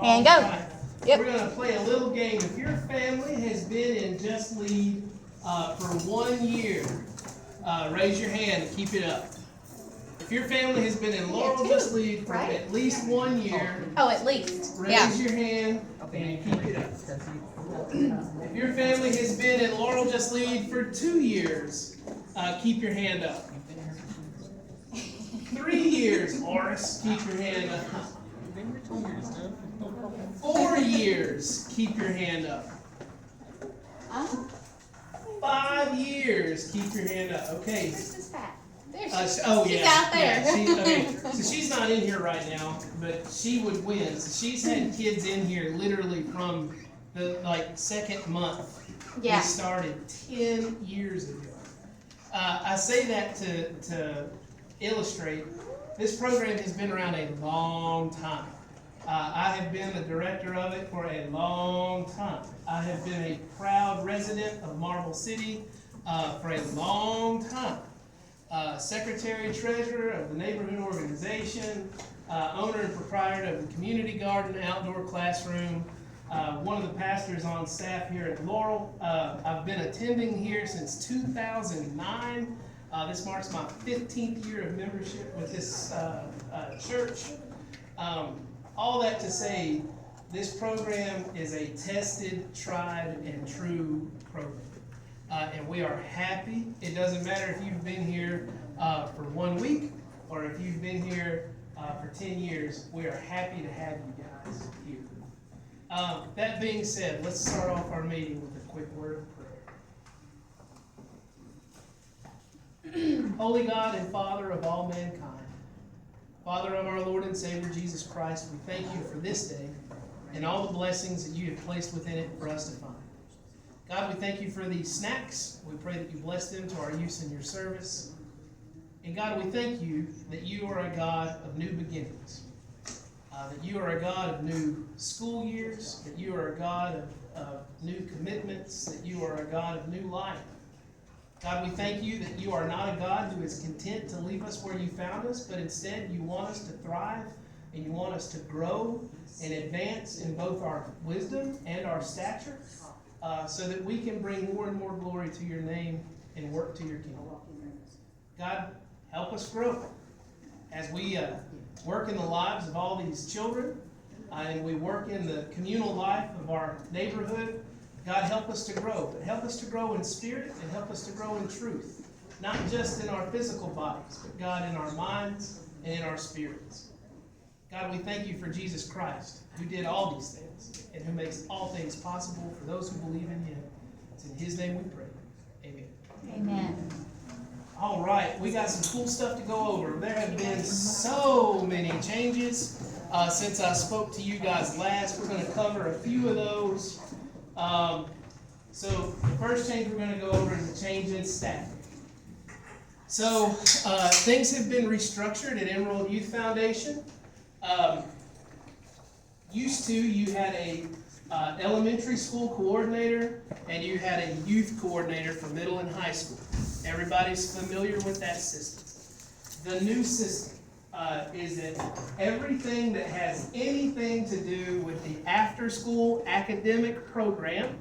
And go. Right. Yep. We're going to play a little game. If your family has been in Just Lead for 1 year, raise your hand and keep it up. If your family has been in Laurel Just Lead for right? at least 1 year, Oh, at least. raise Yeah. your hand and keep it up. If your family has been in Laurel Just Lead for 2 years, keep your hand up. 3 years, Morris, keep your hand up. 4 years, keep your hand up. 5 years, keep your hand up. Okay. Where's this fat? There She's She's out there. So she's not in here right now, but she would win. So she's had kids in here literally from the second month. Yeah. We started 10 years ago. I say that to illustrate. This program has been around a long time. I have been the director of it for a long time. I have been a proud resident of Marble City for a long time. Secretary Treasurer of the neighborhood organization, owner and proprietor of the community garden outdoor classroom, one of the pastors on staff here at Laurel. I've been attending here since 2009. This marks my 15th year of membership with this church. All that to say, this program is a tested, tried, and true program. And we are happy. It doesn't matter if you've been here for 1 week or if you've been here for 10 years. We are happy to have you guys here. That being said, let's start off our meeting with a quick word of prayer. Holy God and Father of all mankind, Father of our Lord and Savior Jesus Christ, we thank you for this day and all the blessings that you have placed within it for us to find. God, we thank you for these snacks. We pray that you bless them to our use in your service. And God, we thank you that you are a God of new beginnings, that you are a God of new school years, that you are a God of new commitments, that you are a God of new life. God, we thank you that you are not a God who is content to leave us where you found us, but instead you want us to thrive and you want us to grow and advance in both our wisdom and our stature, so that we can bring more and more glory to your name and work to your kingdom. God, help us grow as we work in the lives of all these children, and we work in the communal life of our neighborhood. God, help us to grow, but help us to grow in spirit and help us to grow in truth, not just in our physical bodies, but God, in our minds and in our spirits. God, we thank you for Jesus Christ, who did all these things and who makes all things possible for those who believe in him. It's in his name we pray. Amen. Amen. All right, we got some cool stuff to go over. There have been so many changes since I spoke to you guys last. We're going to cover a few of those. So the first change we're going to go over is a change in staffing. So things have been restructured at Emerald Youth Foundation. Used to, you had a elementary school coordinator and you had a youth coordinator for middle and high school. Everybody's familiar with that system. The new system is that everything that has anything to do with the after-school academic program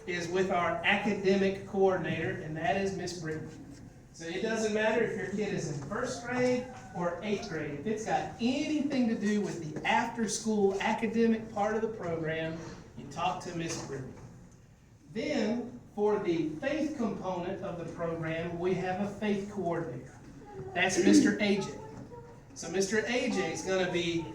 is with our academic coordinator, and that is Miss Brittany. So it doesn't matter if your kid is in first grade or 8th grade. If it's got anything to do with the after-school academic part of the program, you talk to Miss Brittany. Then, for the faith component of the program, we have a faith coordinator. That's Mr. AJ. So Mr. AJ is going to be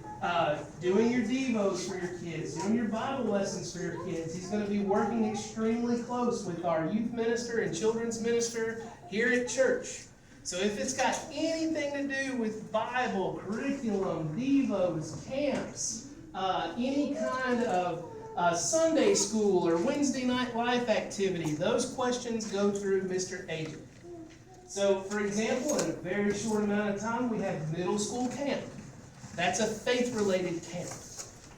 doing your devos for your kids, doing your Bible lessons for your kids. He's going to be working extremely close with our youth minister and children's minister here at church. So if it's got anything to do with Bible, curriculum, devos, camps, any kind of Sunday school or Wednesday night life activity, those questions go through Mr. AJ. So, for example, in a very short amount of time, we have middle school camp. That's a faith-related camp.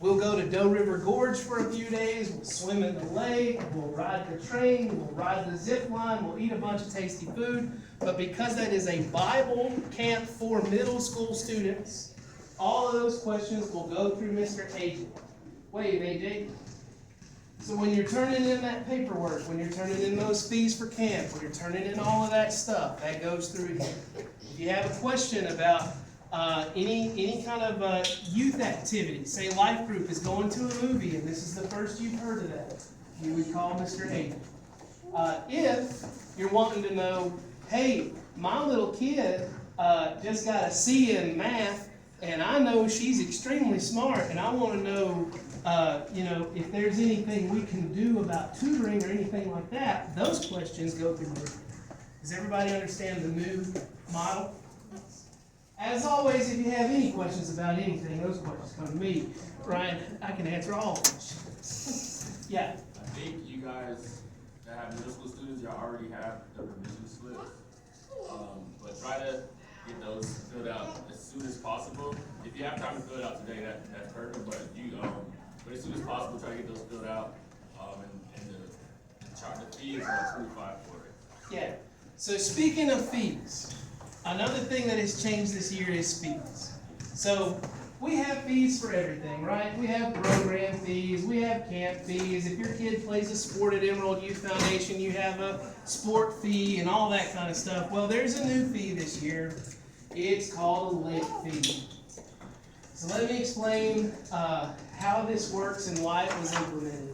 We'll go to Doe River Gorge for a few days. We'll swim in the lake. We'll ride the train. We'll ride the zip line. We'll eat a bunch of tasty food. But because that is a Bible camp for middle school students, all of those questions will go through Mr. AJ. Wave, AJ. So when you're turning in that paperwork, when you're turning in those fees for camp, when you're turning in all of that stuff, that goes through here. If you have a question about any kind of youth activity, say life group is going to a movie and this is the first you've heard of that, you would call Mr. Hayden. If you're wanting to know, hey, my little kid just got a C in math and I know she's extremely smart and I want to know if there's anything we can do about tutoring or anything like that, those questions go through me. Does everybody understand the new model? As always, if you have any questions about anything, those questions come to me. Ryan, I can answer all questions. Yeah. I think you guys that have middle school students, y'all already have the revision slips. But try to get those filled out as soon as possible. If you have time to fill it out today, that's perfect. But but as soon as possible, try to get those filled out. And the fee is about $25 for it. Yeah. So speaking of fees, another thing that has changed this year is fees. So we have fees for everything, right? We have program fees, we have camp fees. If your kid plays a sport at Emerald Youth Foundation, you have a sport fee and all that kind of stuff. Well, there's a new fee this year. It's called a late fee. So let me explain how this works and why it was implemented.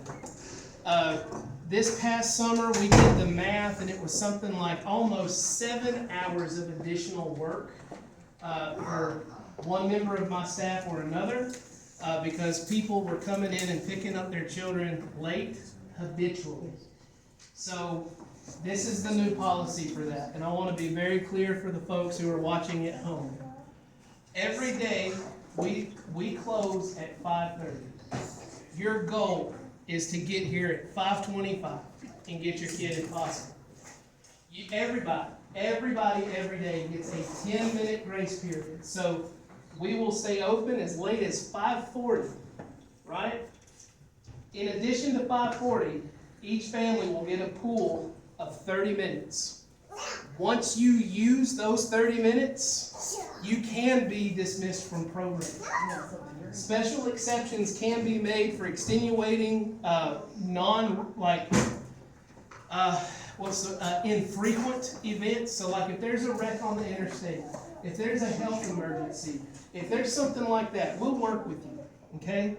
This past summer, we did the math, and it was something like almost 7 hours of additional work for one member of my staff or another, because people were coming in and picking up their children late habitually. So this is the new policy for that, and I want to be very clear for the folks who are watching at home. Every day, we close at 5:30. Your goal is to get here at 5:25 and get your kid if possible. Everybody every day gets a 10-minute grace period. So we will stay open as late as 5:40, right? In addition to 5:40, each family will get a pool of 30 minutes. Once you use those 30 minutes, you can be dismissed from program. Special exceptions can be made for extenuating, infrequent events. So like if there's a wreck on the interstate, if there's a health emergency, if there's something like that, we'll work with you, okay?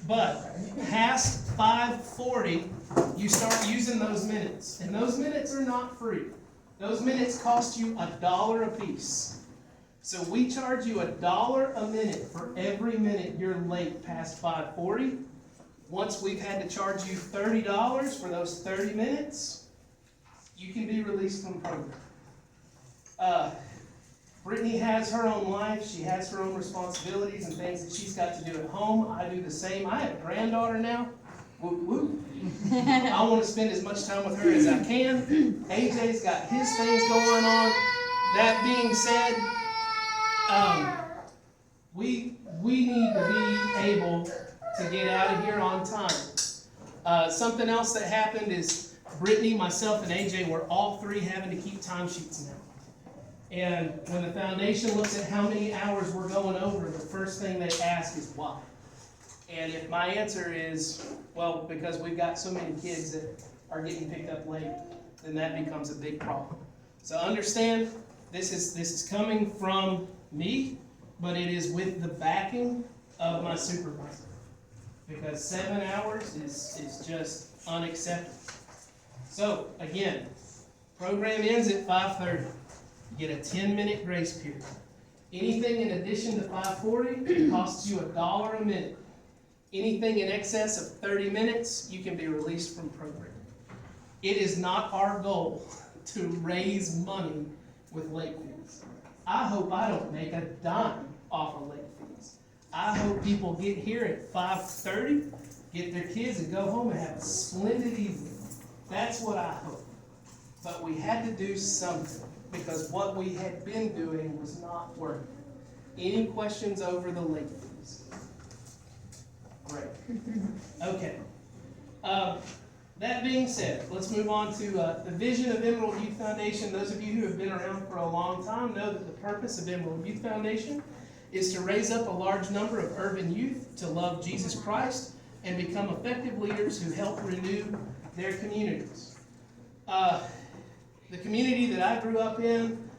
But past 5:40, you start using those minutes. And those minutes are not free. Those minutes cost you $1 a piece. So we charge you $1 a minute for every minute you're late past 5:40. Once we've had to charge you $30 for those 30 minutes, you can be released from program. Brittany has her own life. She has her own responsibilities and things that she's got to do at home. I do the same. I have a granddaughter now. Whoop, whoop. I want to spend as much time with her as I can. AJ's got his things going on. That being said, we need to be able to get out of here on time. Something else that happened is Brittany, myself, and AJ were all three having to keep timesheets now. And when the foundation looks at how many hours we're going over, the first thing they ask is why. And if my answer is, well, because we've got so many kids that are getting picked up late, then that becomes a big problem. So understand, this is coming from me, but it is with the backing of my supervisor. Because 7 hours is just unacceptable. So again, program ends at 5:30. You get a 10-minute grace period. Anything in addition to 5:40 costs you $1 a minute. Anything in excess of 30 minutes, you can be released from program. It is not our goal to raise money with late fees. I hope I don't make a dime off of late fees. I hope people get here at 5:30, get their kids and go home and have a splendid evening. That's what I hope. But we had to do something because what we had been doing was not working. Any questions over the late fees? Great. Okay. That being said, let's move on to the vision of Emerald Youth Foundation. Those of you who have been around for a long time know that the purpose of Emerald Youth Foundation is to raise up a large number of urban youth to love Jesus Christ and become effective leaders who help renew their communities. The community that I grew up in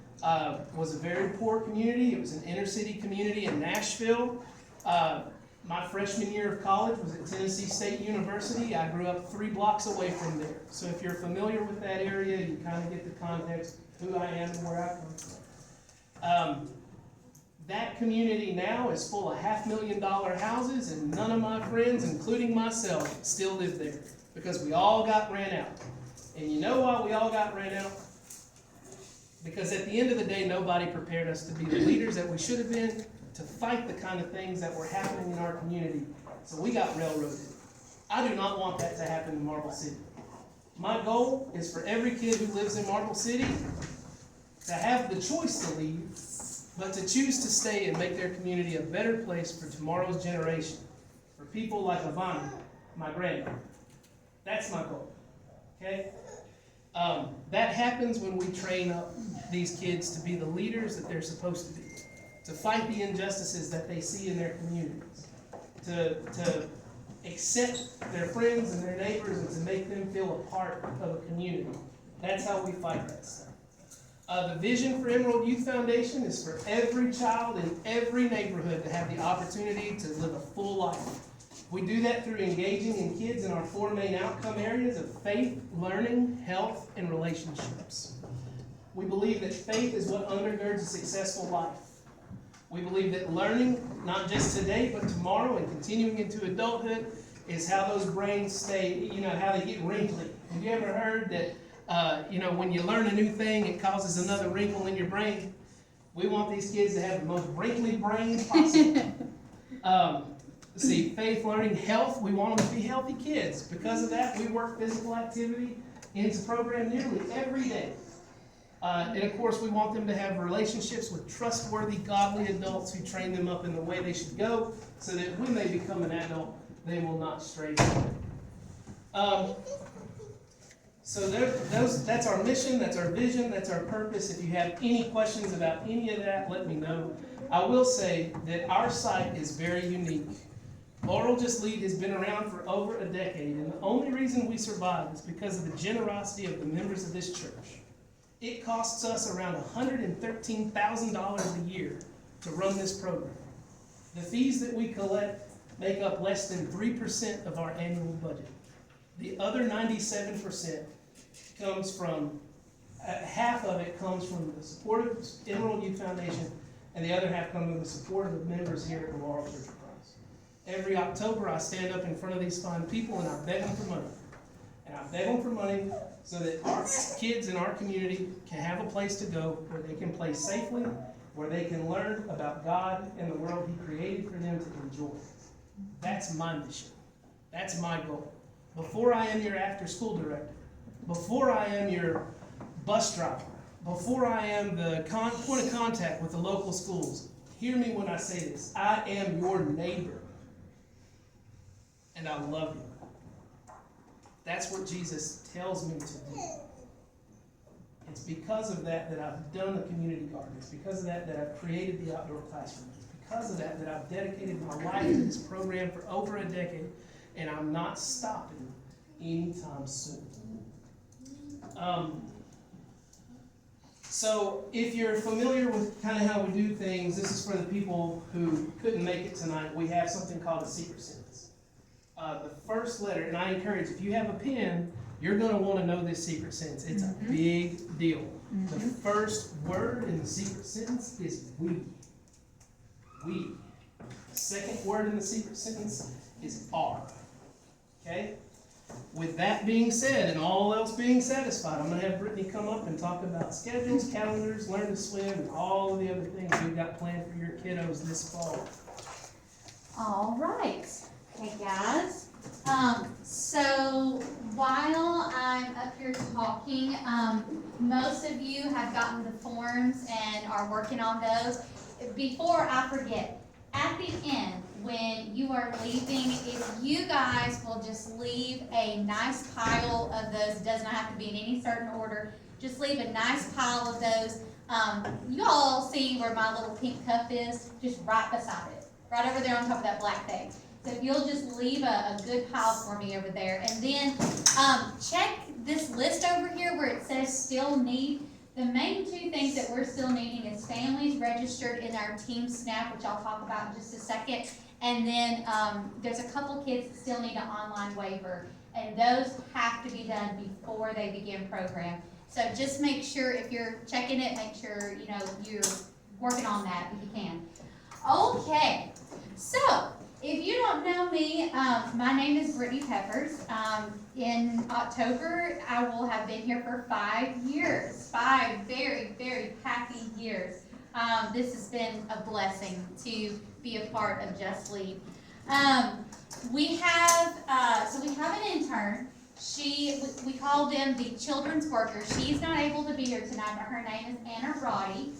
was a very poor community. It was an inner city community in Nashville. My freshman year of college was at Tennessee State University. I grew up 3 blocks away from there. So if you're familiar with that area, you kind of get the context of who I am and where I come from. That community now is full of $500,000 houses, and none of my friends, including myself, still live there because we all got ran out. And you know why we all got ran out? Because at the end of the day, nobody prepared us to be the leaders that we should have been, to fight the kind of things that were happening in our community. So we got railroaded. I do not want that to happen in Marble City. My goal is for every kid who lives in Marble City to have the choice to leave, but to choose to stay and make their community a better place for tomorrow's generation, for people like Ivana, my granddaughter. That's my goal, okay? That happens when we train up these kids to be the leaders that they're supposed to be, to fight the injustices that they see in their communities, to accept their friends and their neighbors and to make them feel a part of a community. That's how we fight that stuff. The vision for Emerald Youth Foundation is for every child in every neighborhood to have the opportunity to live a full life. We do that through engaging in kids in our 4 main outcome areas of faith, learning, health, and relationships. We believe that faith is what undergirds a successful life. We believe that learning, not just today, but tomorrow and continuing into adulthood, is how those brains stay, how they get wrinkly. Have you ever heard that when you learn a new thing, it causes another wrinkle in your brain? We want these kids to have the most wrinkly brain possible. Faith, learning, health, we want them to be healthy kids. Because of that, we work physical activity into program nearly every day. And of course, we want them to have relationships with trustworthy, godly adults who train them up in the way they should go, so that when they become an adult, they will not stray from it. So that's our mission, that's our vision, that's our purpose. If you have any questions about any of that, let me know. I will say that our site is very unique. Laurel Just Lead has been around for over a decade, and the only reason we survive is because of the generosity of the members of this church. It costs us around $113,000 a year to run this program. The fees that we collect make up less than 3% of our annual budget. The other 97% comes from, half of it comes from the support of Emerald Youth Foundation, and the other half comes from the support of the members here at the Laurel Church of Christ. Every October, I stand up in front of these fine people and I beg them for money. And I beg them for money so that our kids in our community can have a place to go where they can play safely, where they can learn about God and the world He created for them to enjoy. That's my mission. That's my goal. Before I am your after-school director, before I am your bus driver, before I am the point of contact with the local schools, hear me when I say this. I am your neighbor, and I love you. That's what Jesus tells me to do. It's because of that that I've done the community garden. It's because of that that I've created the outdoor classroom. It's because of that that I've dedicated my life to this program for over a decade, and I'm not stopping anytime soon. So if you're familiar with kind of how we do things, this is for the people who couldn't make it tonight. We have something called a secret sentence. The first letter, and I encourage, if you have a pen, you're going to want to know this secret sentence. It's a big deal. The first word in the secret sentence is we. We. The second word in the secret sentence is are. Okay? With that being said, and all else being satisfied, I'm going to have Brittany come up and talk about schedules, calendars, learn to swim, and all of the other things we've got planned for your kiddos this fall. All right. Hey, guys. So while I'm up here talking, most of you have gotten the forms and are working on those. Before I forget, at the end, when you are leaving, if you guys will just leave a nice pile of those, it does not have to be in any certain order, just leave a nice pile of those. You all see where my little pink cup is? Just right beside it, right over there on top of that black thing. So if you'll just leave a good pile for me over there. And then, check this list over here where it says still need. The main two things that we're still needing is families registered in our Team Snap, which I'll talk about in just a second. And then, there's a couple kids that still need an online waiver. And those have to be done before they begin program. So just make sure, if you're checking it, make sure, you're working on that if you can. Okay, so if you don't know me, my name is Brittany Peppers. In October, I will have been here for 5 years. 5 very, very happy years. This has been a blessing to be a part of Just Lead. We have an intern. We call them the children's worker. She's not able to be here tonight, but her name is Anna Roddy.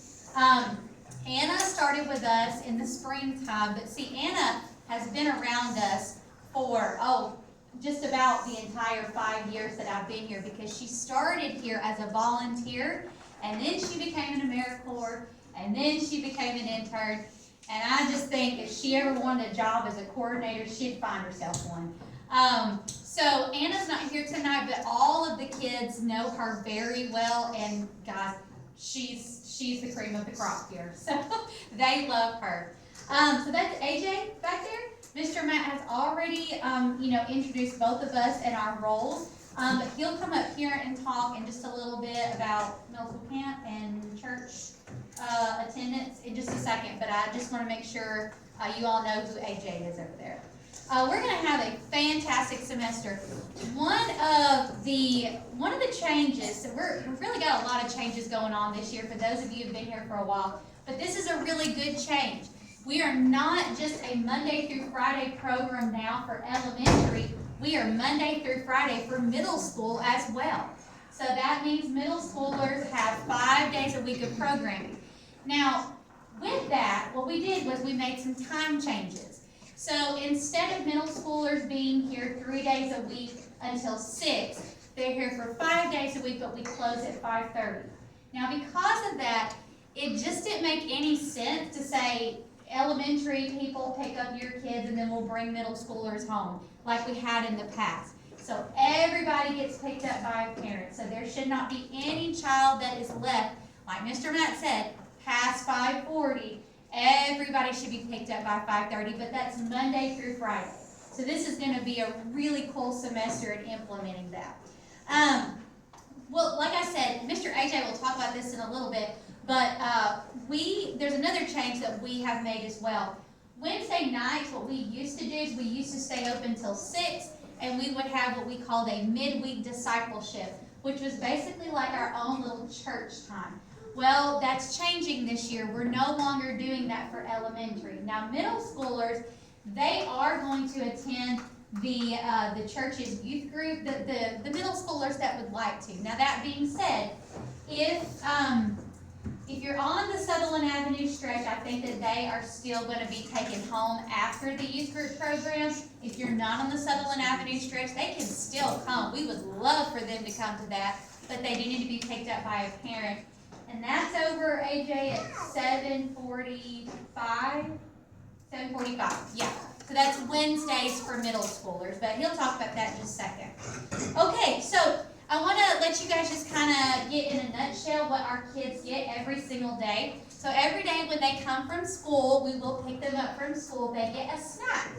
Anna started with us in the springtime, but see, Anna has been around us for, just about the entire 5 years that I've been here, because she started here as a volunteer, and then she became an AmeriCorps, and then she became an intern. And I just think if she ever wanted a job as a coordinator, she'd find herself one. So Anna's not here tonight, but all of the kids know her very well, and guys, she's the cream of the crop here. So they love her. So that's AJ back there. Mr. Matt has already, introduced both of us and our roles. But he'll come up here and talk in just a little bit about middle school camp and church attendance in just a second, but I just want to make sure you all know who AJ is over there. We're going to have a fantastic semester. One of the changes, we've really got a lot of changes going on this year for those of you who've been here for a while, but this is a really good change. We are not just a Monday through Friday program now for elementary. We are Monday through Friday for middle school as well. So that means middle schoolers have 5 days a week of programming. Now, with that, what we did was we made some time changes. So instead of middle schoolers being here 3 days a week until 6, they're here for 5 days a week, but we close at 5:30. Now, because of that, it just didn't make any sense to say elementary people pick up your kids and then we'll bring middle schoolers home like we had in the past. So everybody gets picked up by a parent. So there should not be any child that is left, like Mr. Matt said, past 5:40. Everybody should be picked up by 5:30, but that's Monday through Friday. So this is going to be a really cool semester in implementing that. Well, like I said, Mr. AJ will talk about this in a little bit, but there's another change that we have made as well. Wednesday nights, what we used to do is we used to stay open till 6, and we would have what we called a midweek discipleship, which was basically like our own little church time. Well, that's changing this year. We're no longer doing that for elementary. Now, middle schoolers, they are going to attend the church's youth group, the middle schoolers that would like to. Now, that being said, if you're on the Sutherland Avenue stretch, I think that they are still going to be taken home after the youth group program. If you're not on the Sutherland Avenue stretch, they can still come. We would love for them to come to that, but they do need to be picked up by a parent. And that's over, AJ, at 7:45? 7:45, yeah. So that's Wednesdays for middle schoolers, but he'll talk about that in just a second. Okay, so I want to let you guys just kind of get in a nutshell what our kids get every single day. So every day when they come from school, we will pick them up from school. They get a snack,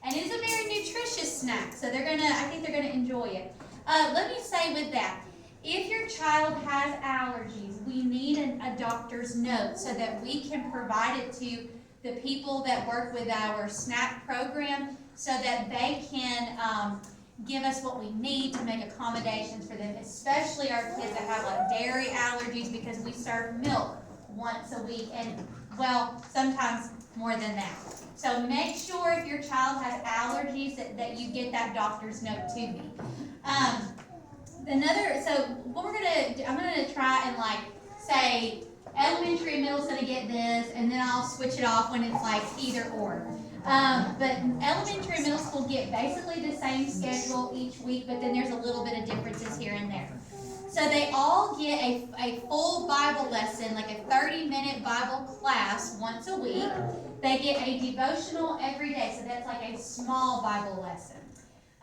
and it's a very nutritious snack. So I think they're gonna enjoy it. Let me say with that, if your child has allergies, we need a doctor's note so that we can provide it to the people that work with our SNAP program so that they can give us what we need to make accommodations for them, especially our kids that have like dairy allergies, because we serve milk once a week, and well, sometimes more than that. So make sure if your child has allergies that you get that doctor's note to me. So what we're gonna do, I'm gonna try and like say elementary and middle's gonna get this, and then I'll switch it off when it's like either or. But elementary and middle school get basically the same schedule each week, but then there's a little bit of differences here and there. So they all get a full Bible lesson, like a 30-minute Bible class once a week. They get a devotional every day, so that's like a small Bible lesson.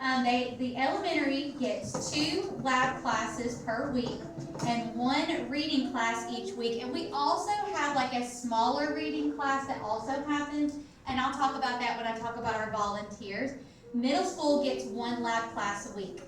The elementary gets 2 lab classes per week and 1 reading class each week. And we also have like a smaller reading class that also happens, and I'll talk about that when I talk about our volunteers. Middle school gets 1 lab class a week.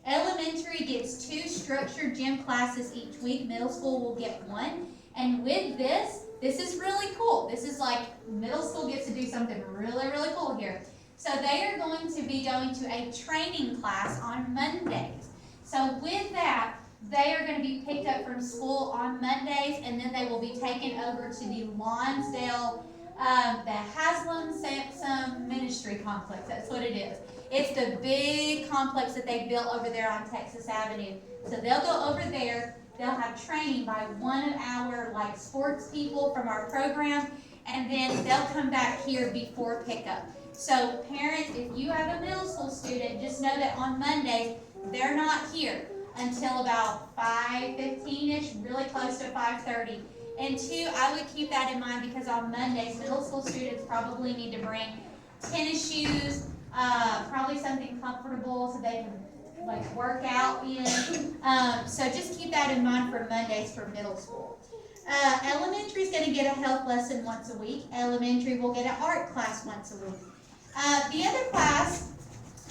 Elementary gets 2 structured gym classes each week. Middle school will get 1. And with this is really cool. This is like middle school gets to do something really, really cool here. So they are going to be going to a training class on Mondays. So with that, they are going to be picked up from school on Mondays, and then they will be taken over to the Lonsdale, the Haslam Sampson Ministry Complex. That's what it is. It's the big complex that they built over there on Texas Avenue. So they'll go over there. They'll have training by one of our like sports people from our program, and then they'll come back here before pickup. So parents, if you have a middle school student, just know that on Mondays, they're not here until about 5:15-ish, really close to 5:30. And 2, I would keep that in mind because on Mondays, middle school students probably need to bring tennis shoes, probably something comfortable so they can like work out in. So just keep that in mind for Mondays for middle school. Elementary is going to get a health lesson once a week. Elementary will get an art class once a week. The other class,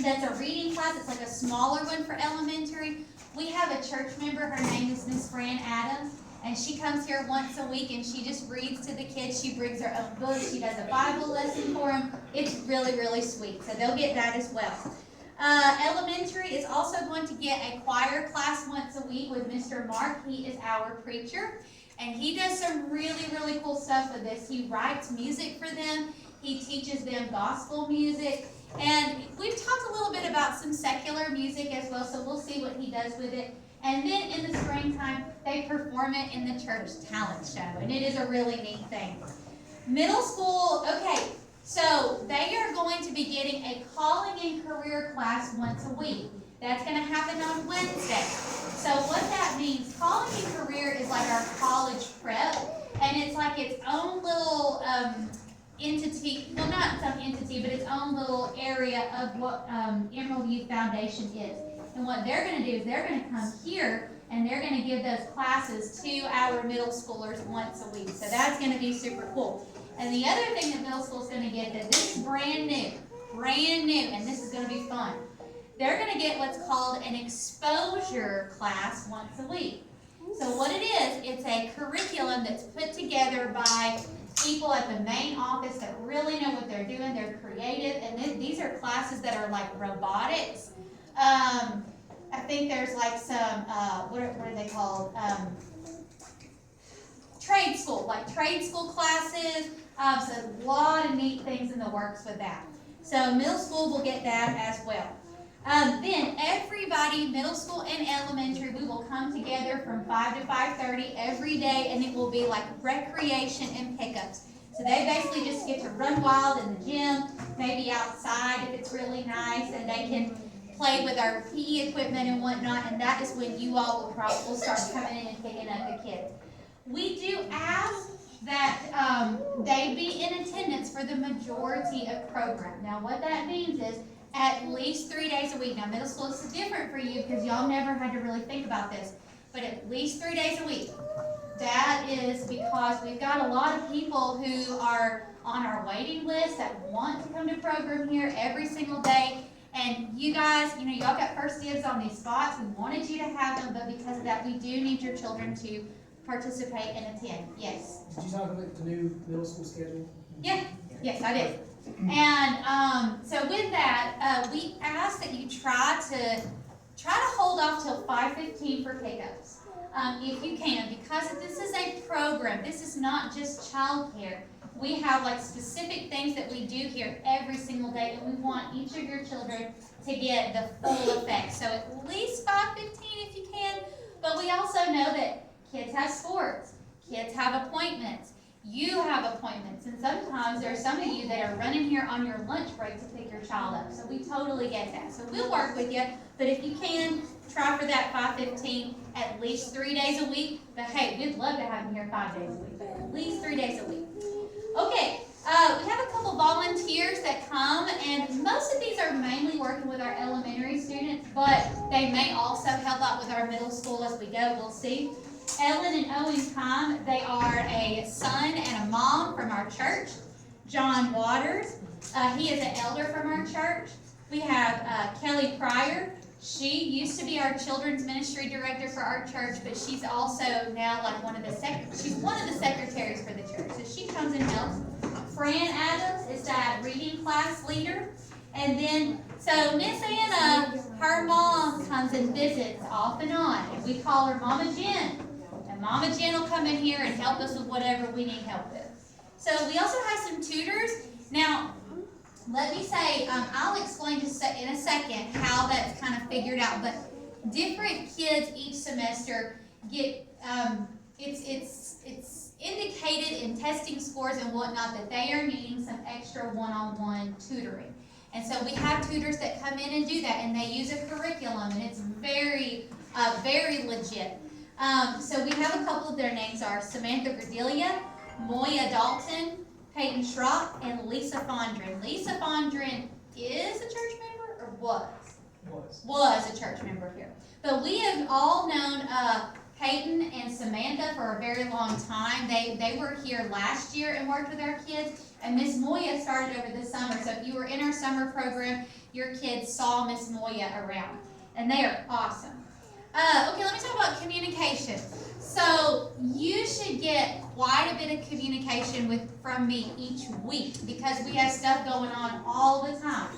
that's a reading class, it's like a smaller one for elementary. We have a church member, her name is Miss Fran Adams, and she comes here once a week and she just reads to the kids. She brings her own books, she does a Bible lesson for them. It's really, really sweet, so they'll get that as well. Elementary is also going to get a choir class once a week with Mr. Mark. He is our preacher, and he does some really, really cool stuff with this. He writes music for them. He teaches them gospel music, and we've talked a little bit about some secular music as well, so we'll see what he does with it. And then in the springtime, they perform it in the church talent show, and it is a really neat thing. Middle school, okay, so they are going to be getting a calling and career class once a week. That's going to happen on Wednesday. So what that means, calling and career is like our college prep, and it's like its own little entity, well, not some entity, but its own little area of what Emerald Youth Foundation is. And what they're going to do is they're going to come here and they're going to give those classes to our middle schoolers once a week. So that's going to be super cool. And the other thing that middle school is going to get, that this is brand new, and this is going to be fun. They're going to get what's called an exposure class once a week. So what it is, it's a curriculum that's put together by people at the main office that really know what they're doing. They're creative, and these are classes that are like robotics. I think there's like some, what are they called? Trade school, like trade school classes. So a lot of neat things in the works with that. So middle school will get that as well. Then everybody, middle school and elementary, we will come together from 5 to 5:30 every day, and it will be like recreation and pickups. So they basically just get to run wild in the gym, maybe outside if it's really nice, and they can play with our PE equipment and whatnot, and that is when you all will start coming in and picking up the kids. We do ask that they be in attendance for the majority of program. Now what that means is at least 3 days a week. Now middle school is different for you because y'all never had to really think about this, but at least 3 days a week. That is because we've got a lot of people who are on our waiting list that want to come to program here every single day. And you guys, y'all got first dibs on these spots. We wanted you to have them, but because of that, we do need your children to participate and attend. Yes? Did you talk about the new middle school schedule? Yeah. Yes, I did. And so with that, we ask that you try to hold off till 5:15 for pickups, if you can, because this is a program. This is not just childcare. We have like specific things that we do here every single day, and we want each of your children to get the full effect. So at least 5:15 if you can, but we also know that kids have sports, kids have appointments, you have appointments, and sometimes there are some of you that are running here on your lunch break to pick your child up. So we totally get that. So we'll work with you, but if you can, try for that 5:15 at least 3 days a week. But hey, we'd love to have them here 5 days a week, but at least 3 days a week. Okay, we have a couple volunteers that come, and most of these are mainly working with our elementary students, but they may also help out with our middle school as we go. We'll see. Ellen and Owen come. They are a son and a mom from our church. John Waters, he is an elder from our church. We have Kelly Pryor. She used to be our children's ministry director for our church, but she's also now like she's one of the secretaries for the church. So she comes and helps. Fran Adams is that reading class leader. And then, so Miss Anna, her mom comes and visits off and on. And we call her Mama Jen. And Mama Jen will come in here and help us with whatever we need help with. So we also have some tutors. Now, let me say, I'll explain just in a second how that's kind of figured out. But different kids each semester get, it's indicated in testing scores and whatnot that they are needing some extra one-on-one tutoring. And so we have tutors that come in and do that, and they use a curriculum, and it's very, very legit. So we have a couple of their names are Samantha Gradelia, Moya Dalton, Peyton Schrock, and Lisa Fondren. Lisa Fondren is a church member, or was a church member here. But we have all known Peyton and Samantha for a very long time. They were here last year and worked with our kids. And Miss Moya started over the summer. So if you were in our summer program, your kids saw Miss Moya around. And they are awesome. Okay, let me talk about communication. So you should get quite a bit of communication from me each week because we have stuff going on all the time.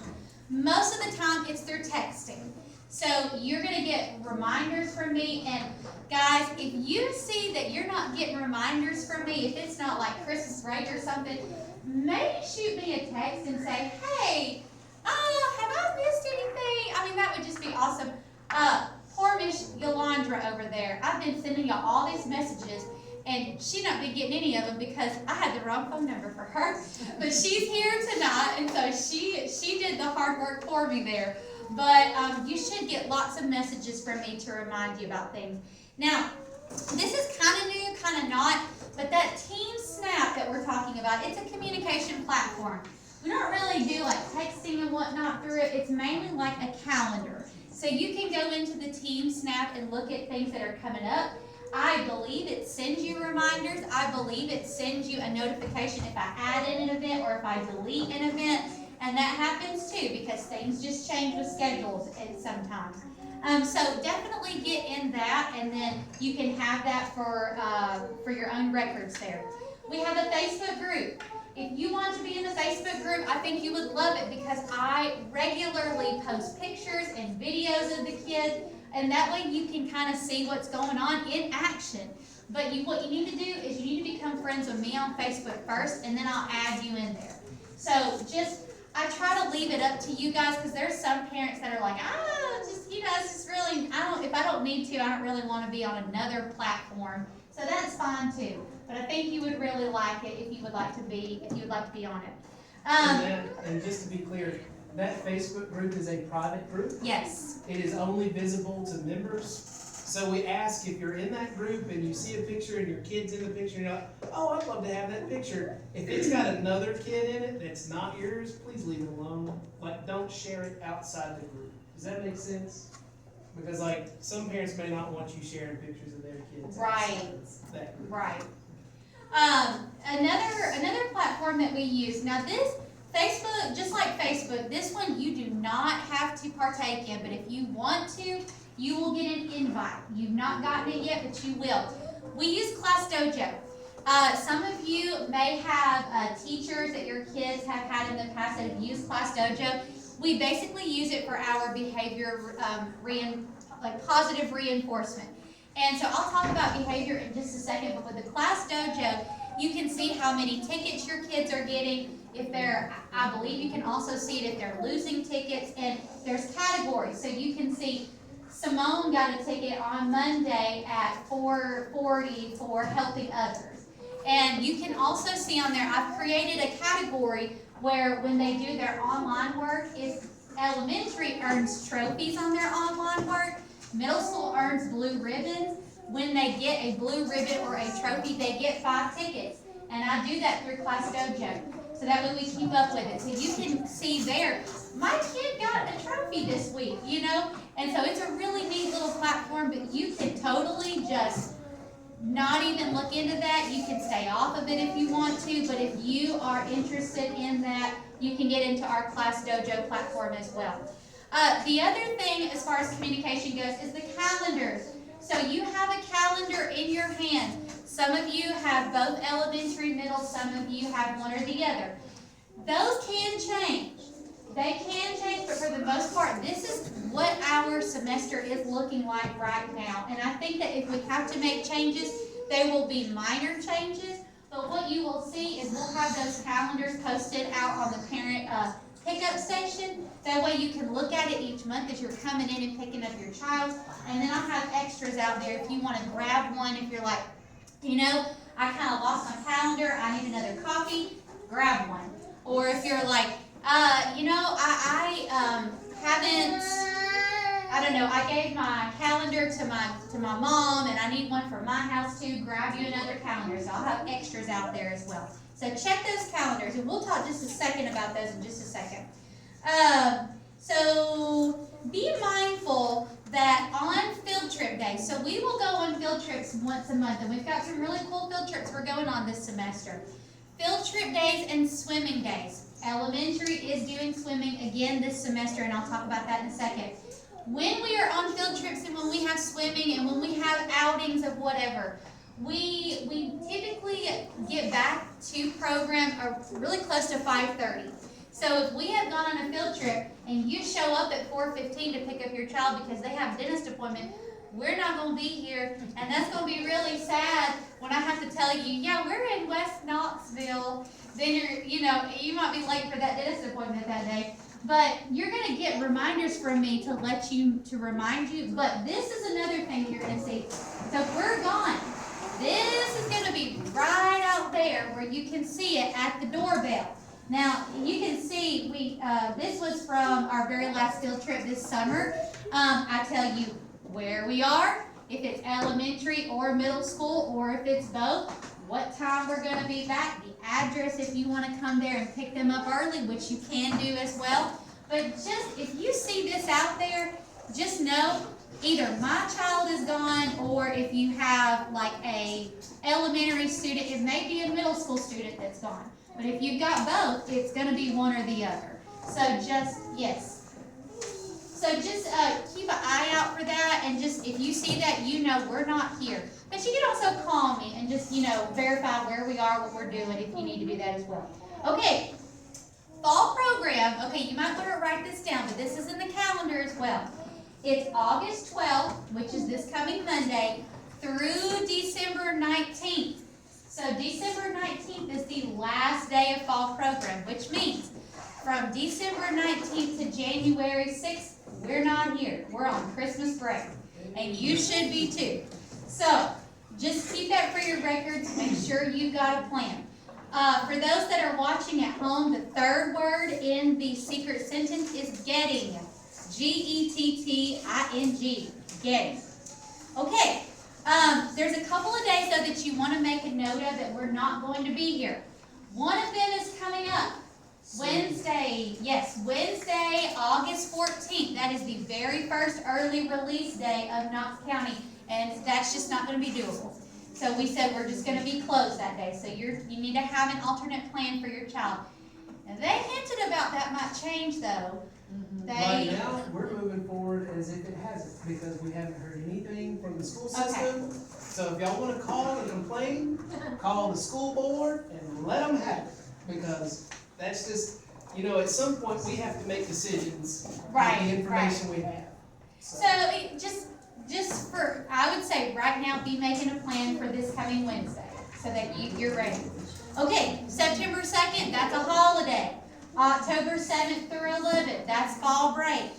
Most of the time it's through texting. So you're going to get reminders from me. And guys, if you see that you're not getting reminders from me, if it's not like Christmas break or something, maybe shoot me a text and say, hey, have I missed anything? I mean, that would just be awesome. Poor Miss Yolandra over there. I've been sending y'all all these messages, and she's not been getting any of them because I had the wrong phone number for her. But she's here tonight, and so she did the hard work for me there. But you should get lots of messages from me to remind you about things. Now, this is kind of new, kind of not, but that Team Snap that we're talking about, it's a communication platform. We don't really do like texting and whatnot through it. It's mainly like a calendar. So you can go into the Team Snap and look at things that are coming up. I believe it sends you reminders. I believe it sends you a notification if I add in an event or if I delete an event. And that happens too because things just change with schedules sometimes. So definitely get in that, and then you can have that for your own records there. We have a Facebook group. If you want to be in the Facebook group, I think you would love it because I regularly post pictures and videos of the kids, and that way you can kind of see what's going on in action. But what you need to do is you need to become friends with me on Facebook first, and then I'll add you in there. So I try to leave it up to you guys because there's some parents that are like, it's just really, if I don't need to, I don't really want to be on another platform. So that's fine too. But I think you would really like it if you would like to be on it. And just to be clear, that Facebook group is a private group. Yes. It is only visible to members. So we ask if you're in that group and you see a picture and your kid's in the picture and you're like, oh, I'd love to have that picture. If it's got another kid in it that's not yours, please leave it alone. Like, don't share it outside the group. Does that make sense? Because like some parents may not want you sharing pictures of their kids. Right. That group. Right. Another platform that we use. Now this Facebook, just like Facebook, this one you do not have to partake in, but if you want to, you will get an invite. You've not gotten it yet, but you will. We use Class Dojo. Some of you may have teachers that your kids have had in the past that have used Class Dojo. We basically use it for our behavior, positive reinforcement. And so I'll talk about behavior in just a second, but with the Class Dojo, you can see how many tickets your kids are getting. I believe you can also see it if they're losing tickets, and there's categories. So you can see Simone got a ticket on Monday at 4:40 for helping others. And you can also see on there, I've created a category where when they do their online work, if elementary earns trophies on their online work, Middle school earns blue ribbons. When they get a blue ribbon or a trophy, they get 5 tickets. And I do that through Class Dojo. So that way we keep up with it. So you can see there, my kid got a trophy this week, you know? And so it's a really neat little platform, but you can totally just not even look into that. You can stay off of it if you want to, but if you are interested in that, you can get into our Class Dojo platform as well. The other thing as far as communication goes is the calendars. So you have a calendar in your hand. Some of you have both elementary, middle, some of you have one or the other. Those can change. They can change, but for the most part, this is what our semester is looking like right now. And I think that if we have to make changes, they will be minor changes. But what you will see is we'll have those calendars posted out on the parent pickup station. That way you can look at it each month as you're coming in and picking up your child. And then I'll have extras out there if you want to grab one. If you're like, you know, I kind of lost my calendar, I need another copy, grab one. Or if you're like, you know, I don't know, I gave my calendar to my mom and I need one for my house too, grab you another calendar. So I'll have extras out there as well. So check those calendars, and we'll talk just a second about those in just a second. So be mindful that on field trip day, so we will go on field trips once a month, and we've got some really cool field trips we're going on this semester. Field trip days and swimming days. Elementary is doing swimming again this semester, and I'll talk about that in a second. When we are on field trips and when we have swimming and when we have outings of whatever, we typically get back to program really close to 5:30. So if we have gone on a field trip and you show up at 4:15 to pick up your child because they have a dentist appointment, we're not going to be here, and that's going to be really sad when I have to tell you, yeah, we're in West Knoxville. Then you might be late for that dentist appointment that day. But you're going to get reminders from me to remind you. But this is another thing you're going to see. So if we're gone, this is going to be right out there where you can see it at the doorbell. Now, you can see this was from our very last field trip this summer. I tell you where we are, if it's elementary or middle school, or if it's both, what time we're going to be back, the address if you want to come there and pick them up early, which you can do as well. But just, if you see this out there, just know either my child is gone, or if you have like a elementary student, it may be a middle school student that's gone. But if you've got both, it's going to be one or the other. So just, yes. So just keep an eye out for that, and just if you see that, you know we're not here. But you can also call me and just, verify where we are, what we're doing, if you need to do that as well. Okay, fall program. Okay, you might want to write this down, but this is in the calendar as well. It's August 12th, which is this coming Monday, through December 19th. So December 19th is the last day of fall program, which means from December 19th to January 6th, we're not here. We're on Christmas break, and you should be too. So just keep that for your records. Make sure you've got a plan. For those that are watching at home, the third word in the secret sentence is getting. Getting. Getting. Okay. There's a couple of days, though, that you want to make a note of that we're not going to be here. One of them is coming up. Wednesday, August 14th. That is the very first early release day of Knox County, and that's just not going to be doable. So we said we're just going to be closed that day. So you need to have an alternate plan for your child. And they hinted about that might change, though. Right now, we're moving forward as if it hasn't, because we haven't heard anything from the school system. Okay. So if y'all want to call and complain, call the school board and let them have it, because that's just, at some point we have to make decisions with the information we have. So I would say right now, be making a plan for this coming Wednesday so that you're ready. Okay, September 2nd, that's a holiday. October 7th through 11th, that's fall break.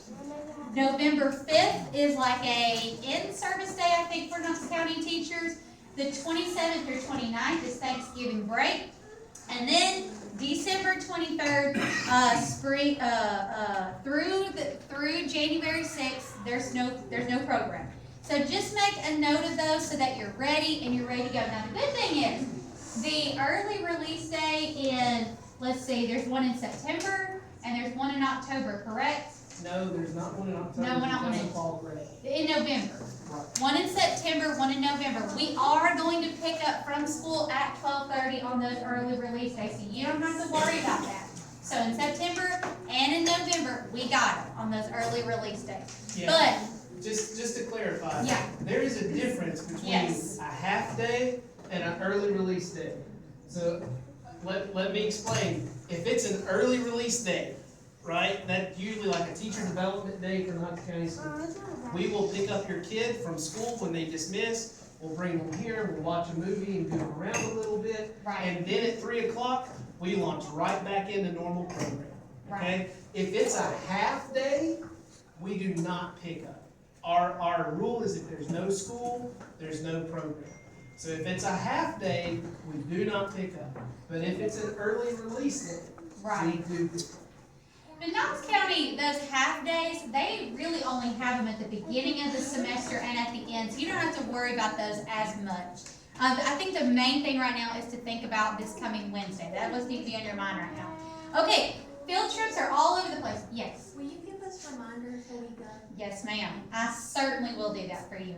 November 5th is like a in-service day, I think, for Knox County teachers. The 27th through 29th is Thanksgiving break. And then December 23rd, through January 6th, There's no program. So just make a note of those so that you're ready and you're ready to go. Now the good thing is, the early release day in, let's see, there's one in September and there's one in October, correct? No, there's not one in October. No, not one because in- of fall break. In November. Right. One in September, one in November. We are going to pick up from school at 12:30 on those early release days, so you don't have to worry about that. So in September and in November, we got it on those early release days. Yeah, But, just to clarify. yeah, There is a difference between Yes. a half day and an early release day. So, let me explain. If it's an early release day, right, that's usually like a teacher development day for Knox County Schools. We will pick up your kid from school when they dismiss, we'll bring them here, we'll watch a movie and move around a little bit. right, And then at 3 o'clock, we launch right back into normal program, right. okay? If it's a half day, we do not pick up. Our rule is if there's no school, there's no program. So if it's a half day, we do not pick up. But if it's an early release day, Right. we do. In Knox County, those half days, they really only have them at the beginning of the semester and at the end, so you don't have to worry about those as much. I think the main thing right now is to think about this coming Wednesday. That was need to be on your mind right now. Okay, field trips are all over the place. Yes. Will you give us reminders so we go? Yes, ma'am. I certainly will do that for you.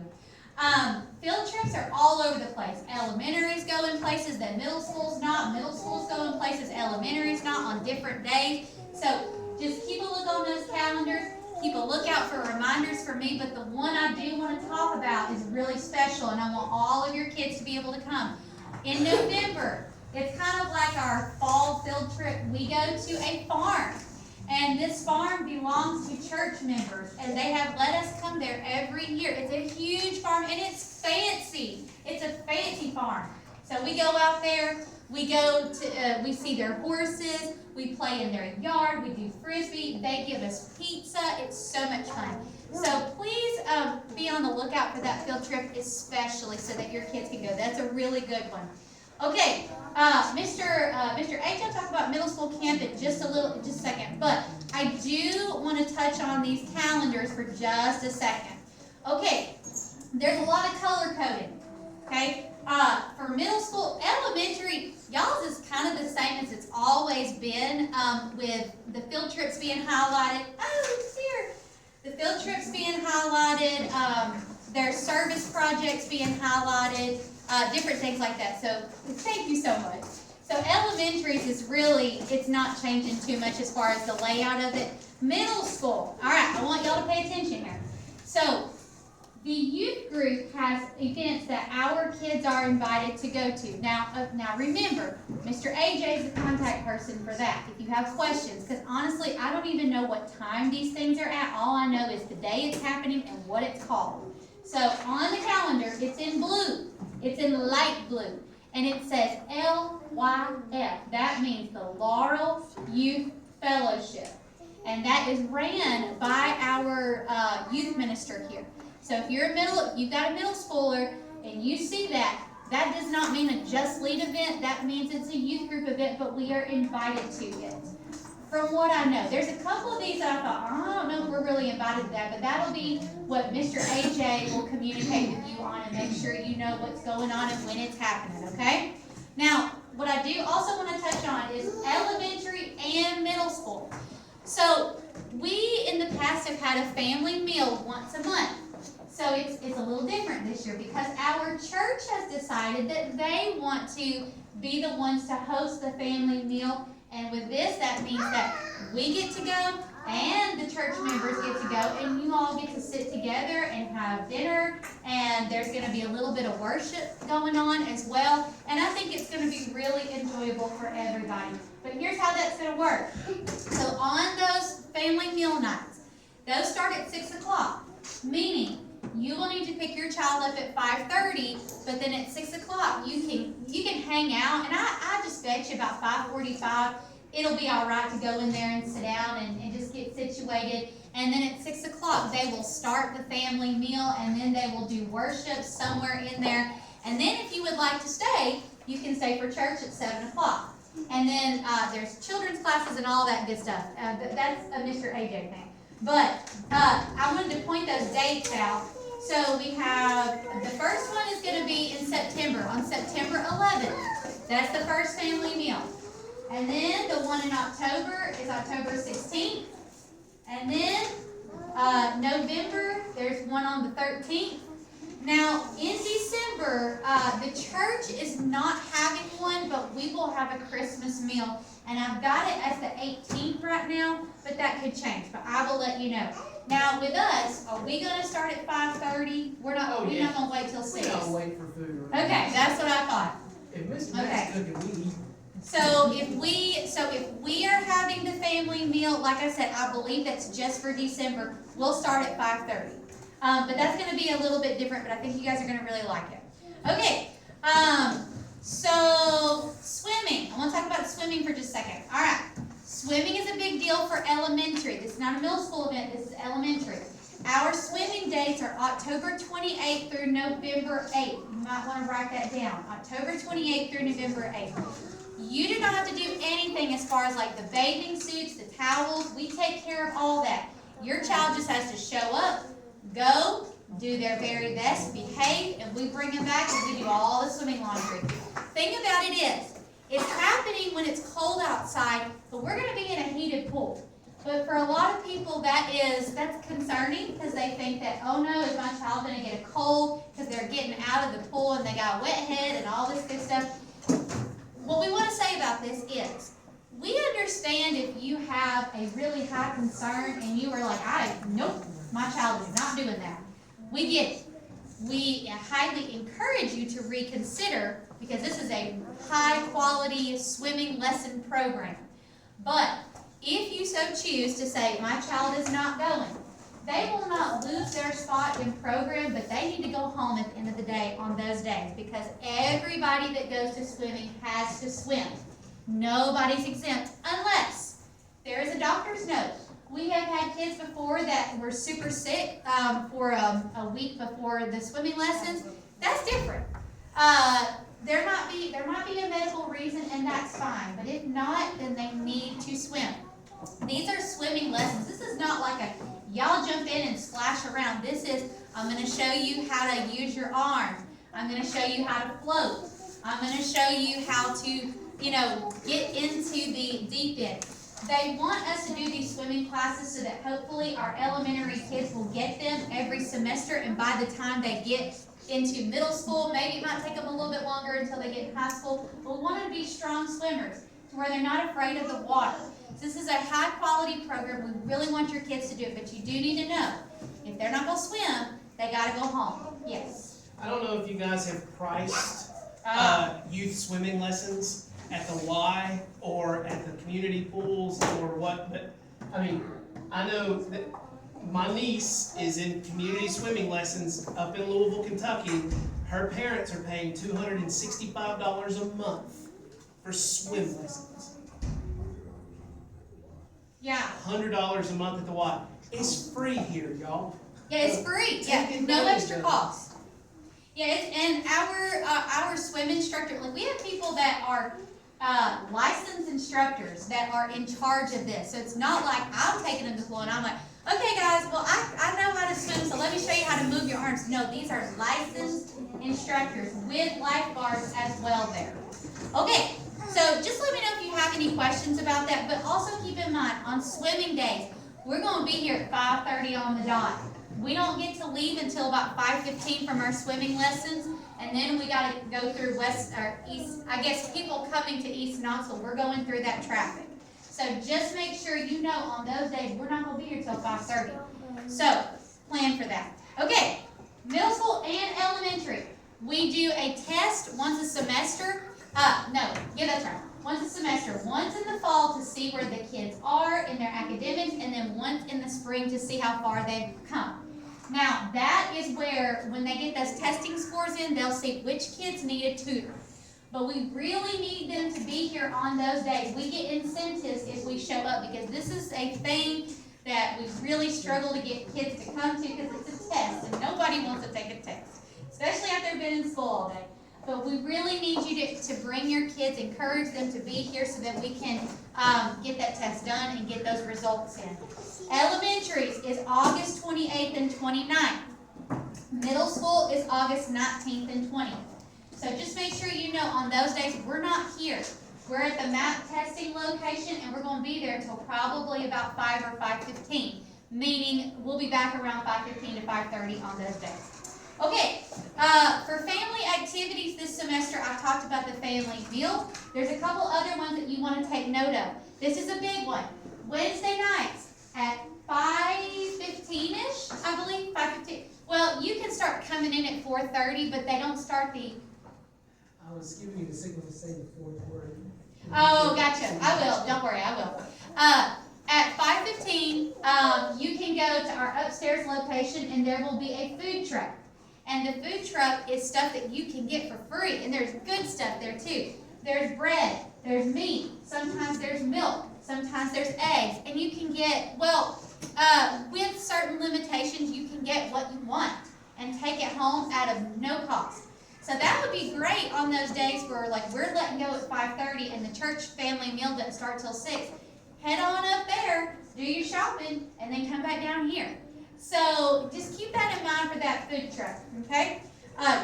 Field trips are all over the place. Elementaries go in places that middle school's not. Middle schools go in places elementary's not on different days. So just keep a look on those calendars. Keep a lookout for reminders for me. But the one I do want to talk about is really special, and I want all of your kids to be able to come. In November, it's kind of like our fall field trip. We go to a farm. And this farm belongs to church members, and they have let us come there every year. It's a huge farm, and it's fancy. It's a fancy farm. So we go out there, we go to, we see their horses, we play in their yard, we do frisbee, they give us pizza. It's so much fun. So please be on the lookout for that field trip, especially so that your kids can go. That's a really good one. Okay, Mr. H, I'll talk about middle school camp in just a second, but I do want to touch on these calendars for just a second. Okay, there's a lot of color coding, okay? For middle school, elementary, y'all's is kind of the same as it's always been, with the field trips being highlighted. Oh, it's here. The field trips being highlighted, their service projects being highlighted, different things like that. So thank you so much. So elementaries is really, it's not changing too much as far as the layout of it. Middle school, all right, I want y'all to pay attention here. So the youth group has events that our kids are invited to go to. Now remember, Mr. AJ is the contact person for that if you have questions, because honestly, I don't even know what time these things are at. All I know is the day it's happening and what it's called. So on the calendar, it's in blue. It's in light blue, and it says LYF. That means the Laurel Youth Fellowship, and that is ran by our youth minister here. So if you've got a middle schooler, and you see that, that does not mean a Just Lead event. That means it's a youth group event, but we are invited to it. From what I know, there's a couple of these that I thought, I don't know if we're really invited to that, but that'll be what Mr. AJ will communicate with you on and make sure you know what's going on and when it's happening, okay? Now, what I do also want to touch on is elementary and middle school. So, we in the past have had a family meal once a month. So it's a little different this year because our church has decided that they want to be the ones to host the family meal. And with this, that means that we get to go and the church members get to go, and you all get to sit together and have dinner, and there's going to be a little bit of worship going on as well. And I think it's going to be really enjoyable for everybody. But here's how that's going to work. So on those family meal nights, those start at 6 o'clock, meaning you will need to pick your child up at 5:30, but then at 6 o'clock you can hang out, and I just bet you about 5:45 it'll be all right to go in there and sit down and just get situated. And then at 6 o'clock they will start the family meal, and then they will do worship somewhere in there. And then if you would like to stay, you can stay for church at 7 o'clock. And then there's children's classes and all that good stuff. That's a Mr. AJ thing. But, I wanted to point those dates out. So we have, the first one is gonna be in September, on September 11th. That's the first family meal. And then the one in October is October 16th. And then, November, there's one on the 13th. Now, in December, the church is not having one, but we will have a Christmas meal. And I've got it as the 18th right now, but that could change, but I will let you know. Now, with us, are we gonna start at 5:30? We're not gonna wait till We 6. don't wait for food. Okay, that's what I thought. If Miss Okay. Matt's cooking, we eat. So if we are having the family meal, like I said, I believe that's just for December, we'll start at 5:30. But that's gonna be a little bit different, but I think you guys are gonna really like it. Okay, so swimming. I wanna talk about swimming for just a second. All right, swimming is a big deal for elementary. This is not a middle school event, this is elementary. Our swimming dates are October 28th through November 8th. You might wanna write that down, October 28th through November 8th. You do not have to do anything as far as like the bathing suits, the towels. We take care of all that. Your child just has to show up, go, do their very best, behave, and we bring them back and we do all the swimming laundry. Thing about it is, it's happening when it's cold outside, but we're going to be in a heated pool. But for a lot of people, that's concerning because they think that, oh no, is my child going to get a cold because they're getting out of the pool and they got a wet head and all this good stuff. What we want to say about this is, we understand if you have a really high concern and you are like, nope, my child is not doing that. We get it. We highly encourage you to reconsider because this is a high quality swimming lesson program. But if you so choose to say, my child is not going, they will not lose their spot in program, but they need to go home at the end of the day on those days because everybody that goes to swimming has to swim. Nobody's exempt unless there is a doctor's note. We have had kids before that were super sick for a week before the swimming lessons. That's different. There might be a medical reason, and that's fine. But if not, then they need to swim. These are swimming lessons. This is not like a y'all jump in and splash around. This is, I'm going to show you how to use your arm. I'm going to show you how to float. I'm going to show you how to, get into the deep end. They want us to do these swimming classes so that hopefully our elementary kids will get them every semester, and by the time they get into middle school, maybe it might take them a little bit longer until they get in high school, but we want them to be strong swimmers to where they're not afraid of the water. This is a high quality program. We really want your kids to do it, but you do need to know, if they're not going to swim, they got to go home. Yes. I don't know if you guys have priced youth swimming lessons at the Y or at the community pools or what, but I mean, I know that my niece is in community swimming lessons up in Louisville, Kentucky. Her parents are paying $265 a month for swim lessons. Yeah. $100 a month at the Y. It's free here, y'all. Yeah, it's free. Yeah, Take no advantage extra of it. cost. Yeah, and our swim instructor, like we have people that are licensed instructors that are in charge of this. So it's not like I'm taking them to the pool and I'm like, okay guys, well I know how to swim, so let me show you how to move your arms. No, these are licensed instructors with lifeguards as well there. Okay, so just let me know if you have any questions about that, but also keep in mind, on swimming days, we're going to be here at 5:30 on the dot. We don't get to leave until about 5:15 from our swimming lessons, and then we got to go through west or east. I guess people coming to East Knoxville, we're going through that traffic. So just make sure you know on those days we're not going to be here till 5:30. So plan for that. Okay, middle school and elementary. We do a test once a semester. That's right. Once a semester, once in the fall to see where the kids are in their academics, and then once in the spring to see how far they've come. Now, that is where, when they get those testing scores in, they'll see which kids need a tutor. But we really need them to be here on those days. We get incentives if we show up, because this is a thing that we really struggle to get kids to come to because it's a test, and nobody wants to take a test, especially after they've been in school all day. but we really need you to bring your kids, encourage them to be here so that we can get that test done and get those results in. Elementaries is August 28th and 29th. Middle school is August 19th and 20th. So just make sure you know on those days we're not here. We're at the map testing location and we're going to be there until probably about 5 or 5:15, meaning we'll be back around 5:15 to 5:30 on those days. Okay, for family activities this semester, I've talked about the family meal. There's a couple other ones that you want to take note of. This is a big one. Wednesday nights at 5:15-ish, I believe, 5:15. Well, you can start coming in at 4:30, but they don't start the... I was giving you the signal to say the fourth word. Oh, gotcha. I will. Don't worry, I will. At 5:15, you can go to our upstairs location and there will be a food truck. And the food truck is stuff that you can get for free. And there's good stuff there too. There's bread, there's meat, sometimes there's milk, sometimes there's eggs. And you can get, well, with certain limitations, you can get what you want and take it home out of no cost. So that would be great on those days where like we're letting go at 5:30 and the church family meal doesn't start till 6. Head on up there, do your shopping, and then come back down here. So just keep that in mind for that food truck, okay?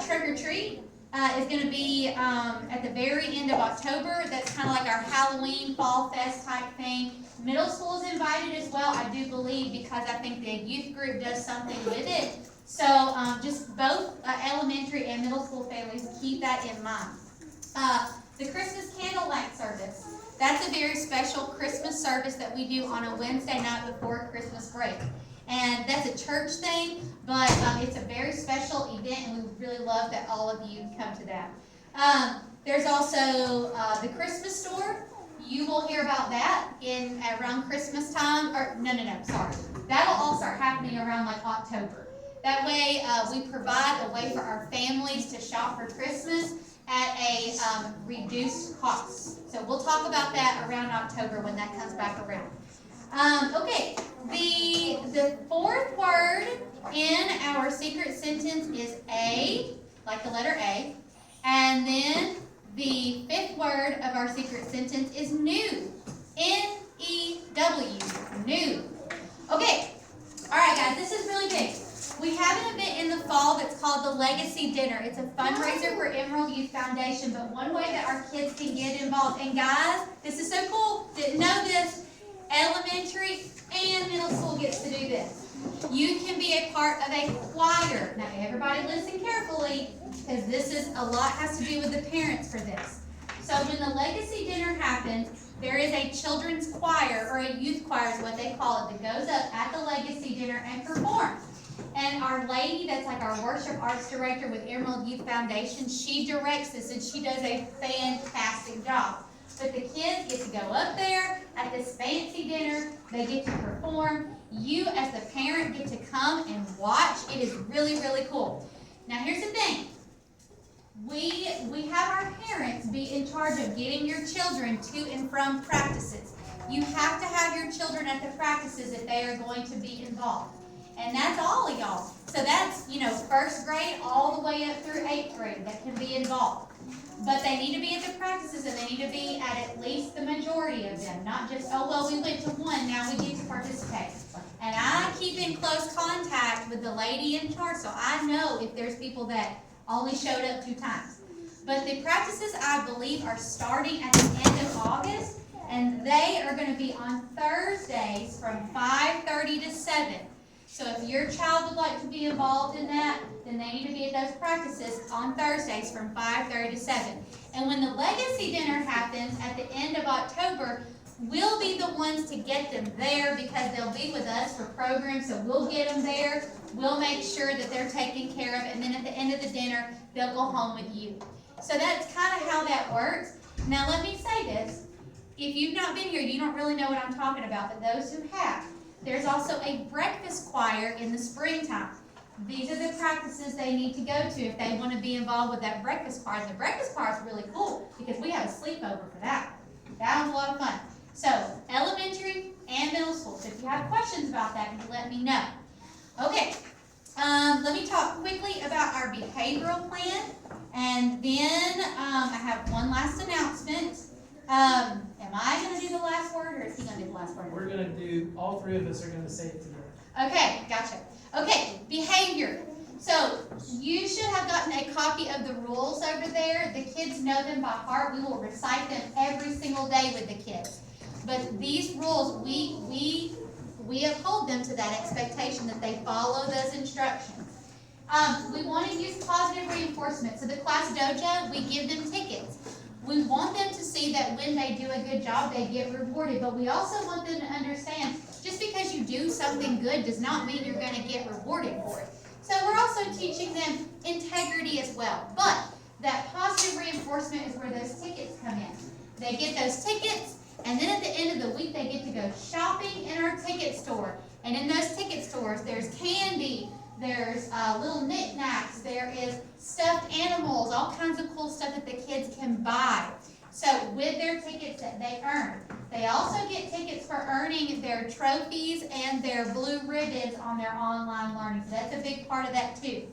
Trick or treat is going to be at the very end of October. That's kind of like our Halloween Fall Fest type thing. Middle school is invited as well, I do believe, because I think the youth group does something with it. So just both elementary and middle school families, keep that in mind. The Christmas candlelight service. That's a very special Christmas service that we do on a Wednesday night before Christmas break. And that's a church thing, but it's a very special event, and we really love that all of you come to that. There's also the Christmas store. You will hear about that in around Christmas time, or no, sorry. That'll all start happening around like October. That way, we provide a way for our families to shop for Christmas at a reduced cost. So we'll talk about that around October when that comes back around. Okay, the fourth word in our secret sentence is A, like the letter A, and then the fifth word of our secret sentence is new, N-E-W, new. Okay, all right, guys, this is really big. We have an event in the fall that's called the Legacy Dinner. It's a fundraiser for Emerald Youth Foundation, but one way that our kids can get involved, and guys, this is so cool, didn't know this, elementary and middle school gets to do this. You can be a part of a choir. Now, everybody listen carefully, because this is a lot has to do with the parents for this. So when the Legacy Dinner happens, there is a children's choir, or a youth choir is what they call it, that goes up at the Legacy Dinner and performs. And our lady that's like our worship arts director with Emerald Youth Foundation, she directs this and she does a fantastic job. But the kids get to go up there at this fancy dinner, they get to perform. You as the parent get to come and watch. It is really, really cool. Now here's the thing. We have our parents be in charge of getting your children to and from practices. You have to have your children at the practices if they are going to be involved. And that's all of y'all. So that's, first grade all the way up through 8th grade that can be involved. But they need to be at the practices, and they need to be at least the majority of them. Not just, oh, well, we went to one, now we get to participate. And I keep in close contact with the lady in charge, so I know if there's people that only showed up 2 times. But the practices, I believe, are starting at the end of August, and they are going to be on Thursdays from 5:30 to 7. So if your child would like to be involved in that, then they need to be at those practices on Thursdays from 5:30 to 7. And when the Legacy Dinner happens at the end of October, we'll be the ones to get them there because they'll be with us for programs, so we'll get them there. We'll make sure that they're taken care of, and then at the end of the dinner, they'll go home with you. So that's kind of how that works. Now let me say this. If you've not been here, you don't really know what I'm talking about, but those who have, there's also a breakfast choir in the springtime. These are the practices they need to go to if they want to be involved with that breakfast choir. And the breakfast choir is really cool because we have a sleepover for that. That was a lot of fun. So, elementary and middle school. So if you have questions about that, you let me know. Okay, let me talk quickly about our behavioral plan And then, I have one last announcement. Am I gonna do the last word, or is he gonna do the last word? We're gonna do, all three of us are gonna say it together. Okay, gotcha. Okay, behavior. So, you should have gotten a copy of the rules over there. The kids know them by heart. We will recite them every single day with the kids. But these rules, we uphold them to that expectation that they follow those instructions. We want to use positive reinforcement. So the class dojo, we give them tickets. We want them to see that when they do a good job, they get rewarded. But we also want them to understand, just because you do something good does not mean you're going to get rewarded for it. So we're also teaching them integrity as well. But that positive reinforcement is where those tickets come in. They get those tickets, and then at the end of the week, they get to go shopping in our ticket store. And in those ticket stores, there's candy, there's little knickknacks, there is stuffed animals, all kinds of cool stuff that the kids can buy. So with their tickets that they earn, they also get tickets for earning their trophies and their blue ribbons on their online learning. So that's a big part of that too.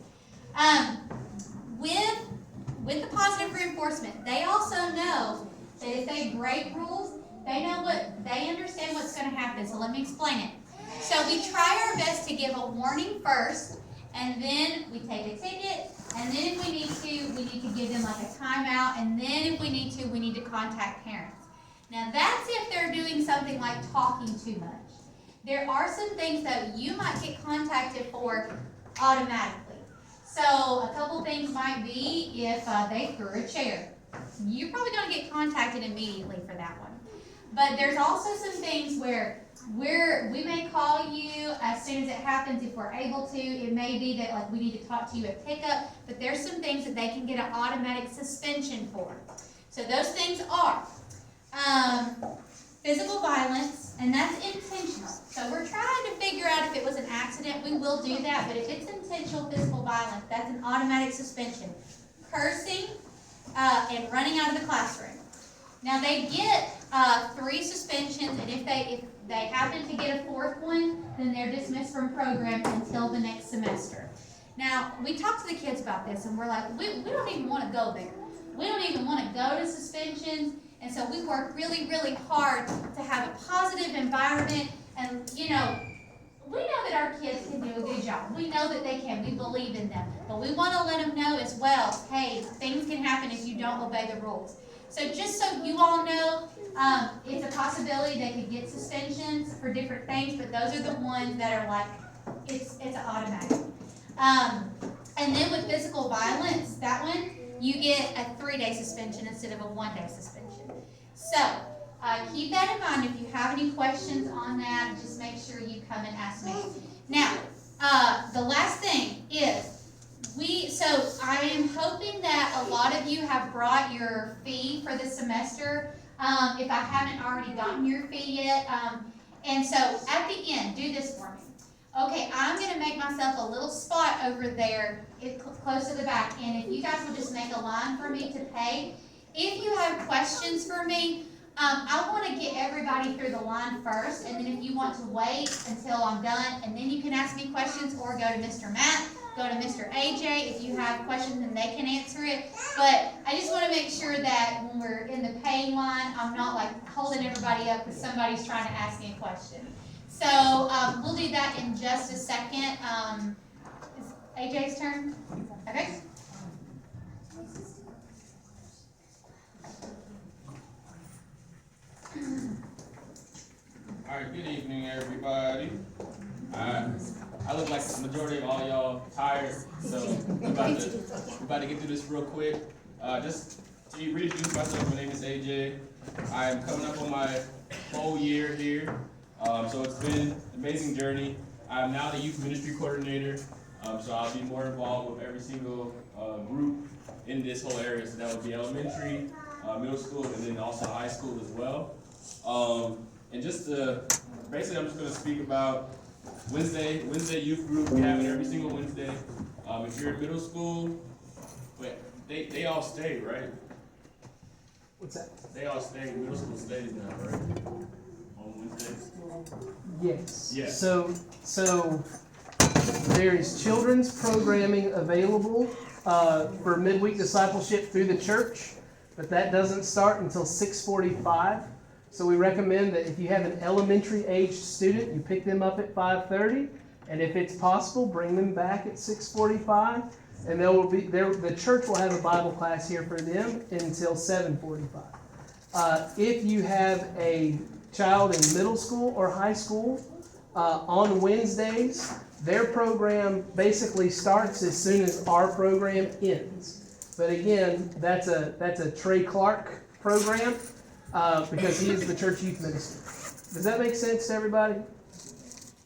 With the positive reinforcement, they also know that if they break rules, they understand what's going to happen. So let me explain it. So we try our best to give a warning first, and then we take a ticket, and then if we need to give them like a timeout, and then if we need to contact parents. Now that's if they're doing something like talking too much. There are some things that you might get contacted for automatically. So a couple things might be if they threw a chair. You're probably going to get contacted immediately for that one. But there's also some things where we may call you as soon as it happens if we're able to. It may be that like we need to talk to you at pickup, but there's some things that they can get an automatic suspension for. So those things are physical violence, and that's intentional. So we're trying to figure out if it was an accident. We will do that, but if it's intentional physical violence, that's an automatic suspension. Cursing and running out of the classroom. Now they get 3 suspensions, and if they happen to get a 4th one, then they're dismissed from program until the next semester. Now, we talked to the kids about this, and we're like, we don't even want to go there. We don't even want to go to suspensions, and so we work really, really hard to have a positive environment, and, you know, we know that our kids can do a good job. We know that they can. We believe in them. But we want to let them know as well, hey, things can happen if you don't obey the rules. So just so you all know, it's a possibility they could get suspensions for different things, but those are the ones that are like, it's an automatic. And then with physical violence, that one, you get a 3-day suspension instead of a 1-day suspension. So keep that in mind. If you have any questions on that, just make sure you come and ask me. Now, the last thing is, so I am hoping that a lot of you have brought your fee for the semester. If I haven't already gotten your fee yet, and so at the end, do this for me. Okay, I'm going to make myself a little spot over there close to the back, and if you guys will just make a line for me to pay. If you have questions for me, I want to get everybody through the line first, and then if you want to wait until I'm done, and then you can ask me questions, or go to Mr. Matt, go to Mr. AJ. If you have questions, then they can answer it. But I just want to make sure that when we're in the paying line, I'm not like holding everybody up because somebody's trying to ask me a question. So we'll do that in just a second. It's AJ's turn. Okay. All right, good evening, everybody. I look like the majority of all y'all tired, so we're about to get through this real quick. Just to reintroduce myself, my name is AJ. I'm coming up on my whole year here, so it's been an amazing journey. I'm now the youth ministry coordinator, so I'll be more involved with every single group in this whole area. So that would be elementary, middle school, and then also high school as well. And just basically, I'm just going to speak about Wednesday youth group. We have it every single Wednesday. If you're in middle school, wait, they all stay, right? What's that? They all stay. Middle school stays now, right? On Wednesdays. Yes. Yes. So There is children's programming available for midweek discipleship through the church, but that doesn't start until 6:45. So we recommend that if you have an elementary aged student, you pick them up at 5:30, and if it's possible, bring them back at 6:45, and the church will have a Bible class here for them until 7:45. If you have a child in middle school or high school, on Wednesdays, their program basically starts as soon as our program ends. But again, that's a Trey Clark program because he is the church youth minister. Does that make sense to everybody?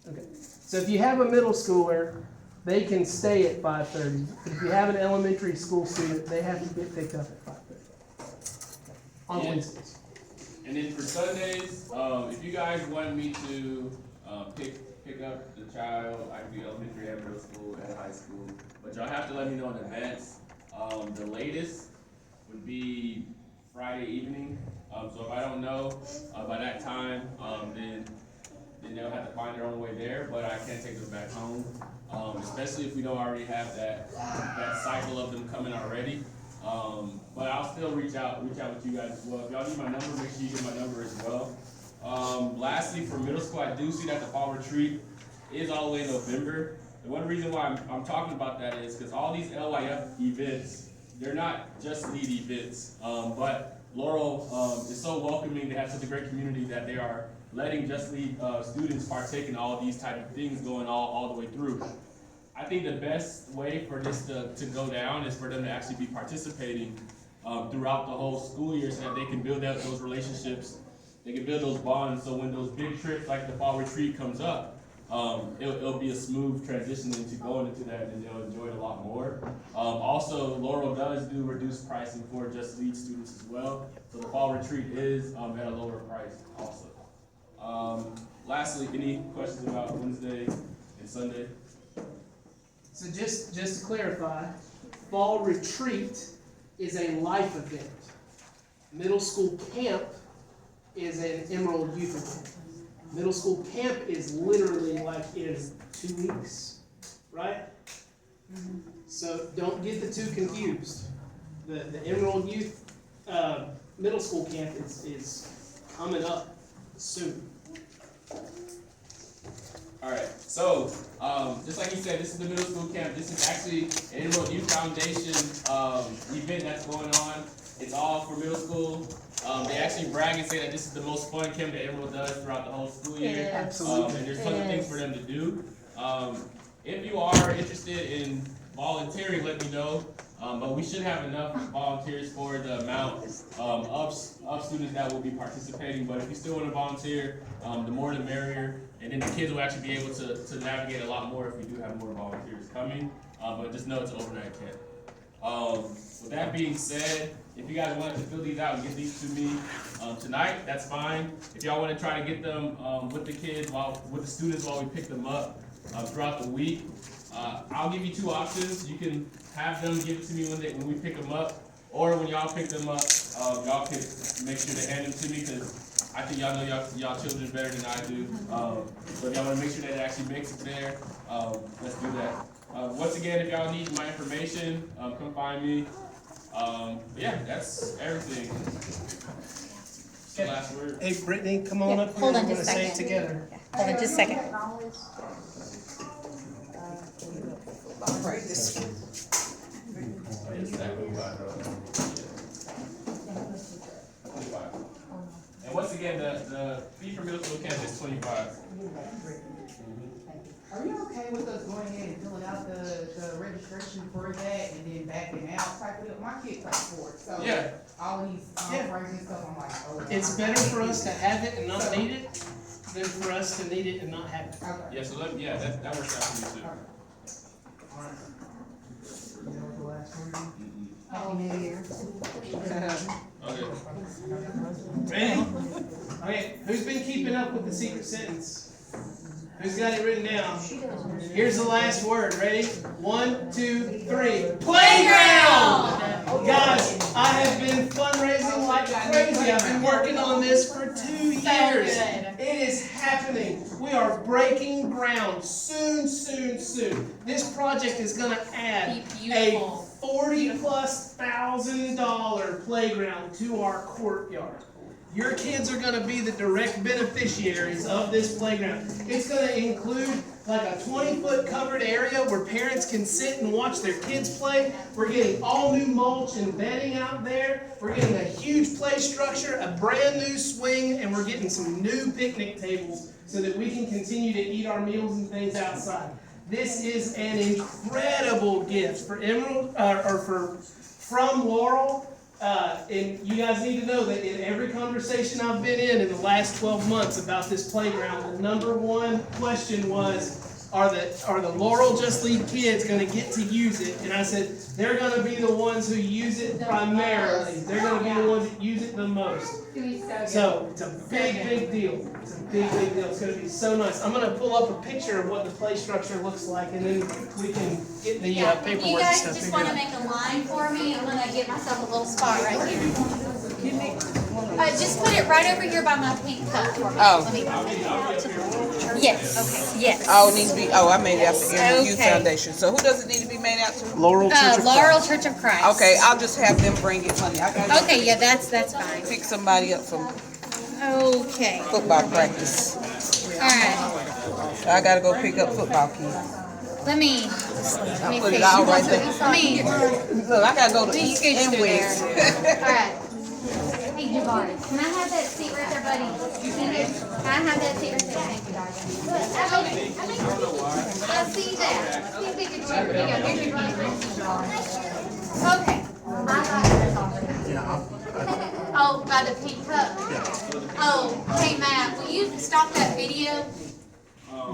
Okay. So if you have a middle schooler, they can stay at 5:30. But if you have an elementary school student, they have to get picked up at 5:30 on Yeah. Wednesdays. And then for Sundays, if you guys want me to pick up the child, I can do elementary and middle school and high school, but y'all have to let me know in advance. The latest would be Friday evening. So if I don't know by that time, then they'll have to find their own way there. But I can take them back home, especially if we don't already have that cycle of them coming already. But I'll still reach out with you guys as well. If y'all need my number, make sure you get my number as well. Lastly, for middle school, I do see that the fall retreat is all the way in November. And one reason why I'm talking about that is because all these LYF events, they're not just lead events, but Laurel is so welcoming. They have such a great community that they are letting Just Lead students partake in all these type of things going all the way through. I think the best way for this to go down is for them to actually be participating throughout the whole school year so that they can build out those relationships, they can build those bonds, so when those big trips like the fall retreat comes up, it'll be a smooth transition into going into that, and they'll enjoy it a lot more. Also, Laurel does do reduced pricing for Just Lead students as well, so the fall retreat is at a lower price also. Lastly, any questions about Wednesday and Sunday? So just to clarify, fall retreat is a life event. Middle school camp is an Emerald Youth event. Middle school camp is literally like in 2 weeks, right? So don't get the two confused. The Emerald Youth middle school camp is coming up soon. All right, so just like you said, this is the middle school camp. This is actually an Emerald Youth Foundation event that's going on. It's all for middle school. They actually brag and say that this is the most fun camp that Emerald does throughout the whole school year. Absolutely. And there's tons of things for them to do. If you are interested in volunteering, let me know. But we should have enough volunteers for the amount of students that will be participating. But if you still want to volunteer, the more the merrier. And then the kids will actually be able to navigate a lot more if we do have more volunteers coming. But just know it's an overnight camp. With that being said, if you guys wanted to fill these out and get these to me tonight, that's fine. If y'all want to try to get them with the kids, with the students while we pick them up throughout the week, I'll give you two options. You can have them give it to me when we pick them up, or when y'all pick them up, y'all can make sure to hand them to me, because I think y'all know y'all children better than I do. So if y'all want to make sure that it actually makes it there, let's do that. Once again, if y'all need my information, come find me. But yeah, that's everything. That's the last word. Hey, Brittany, come on up here. Hold on We're just a gonna say it second. together. Hold on just a second. And once again, the fee for middle school camp is $25. Are you okay with us going ahead and filling out the registration for that and then backing out type of deal? My kids pay for it, so. Yeah. All of these, Yeah. phrases and stuff, I'm like, oh. It's better for us to have it and not need it than for us to need it and not have it. Okay. Yeah, so that works out for me too. Alright. You know what the last word is? Happy New Year. Okay. Ready? Okay, who's been keeping up with the secret sentence? Who's got it written down? Here's the last word. Ready? 1, 2, 3. Playground! Guys, I have been fundraising like crazy. I've been working on this for 2 years. good. It is happening. We are breaking ground soon, soon, soon. This project is gonna add Be a beautiful. $40,000+ playground to our courtyard. Your kids are gonna be the direct beneficiaries of this playground. It's gonna include like a 20-foot covered area where parents can sit and watch their kids play. We're getting all new mulch and bedding out there. We're getting a huge play structure, a brand new swing, and we're getting some new picnic tables so that we can continue to eat our meals and things outside. This is an incredible gift for from Laurel. And you guys need to know that in every conversation I've been in the last 12 months about this playground, the number one question was, are the Laurel Just Lead kids gonna get to use it? And I said, they're gonna be the ones who use it primarily. They're gonna be the ones that use it the most. So it's a big deal. It's a big deal. It's gonna be so nice. I'm gonna pull up a picture of what the play structure looks like, and then we can get the Yeah, if paperwork you and guys stuff just figured wanna out. make a line for me, I'm gonna get myself a little spot right here. Just put it right over here by my pink cup for me. Oh. Let me- Yes, okay, yes. Oh, it needs to be, I made it out to Emerald Youth Okay. Foundation. So who does it need to be made out to? Laurel Church of Laurel Christ. Church of Christ. Okay, I'll just have them bring it, honey. I gotta Okay, yeah, that's fine. pick somebody up from Okay, football practice. alright, I gotta go pick up football kids. let me I'll put see. it all right there. Let me, Look, I gotta go to let me East scooch and through there. West. Alright. Hey, Jabari, can I have that seat right there, buddy? Can I have that seat right there? Thank you, darling. I see that. See if we can, here you go, here's your buddy. Okay. I got this already. Oh, by the pink cup? Oh, hey, Matt, will you stop that video?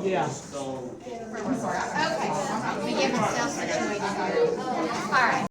Yeah. So Okay. Let me get myself situated here. Alright.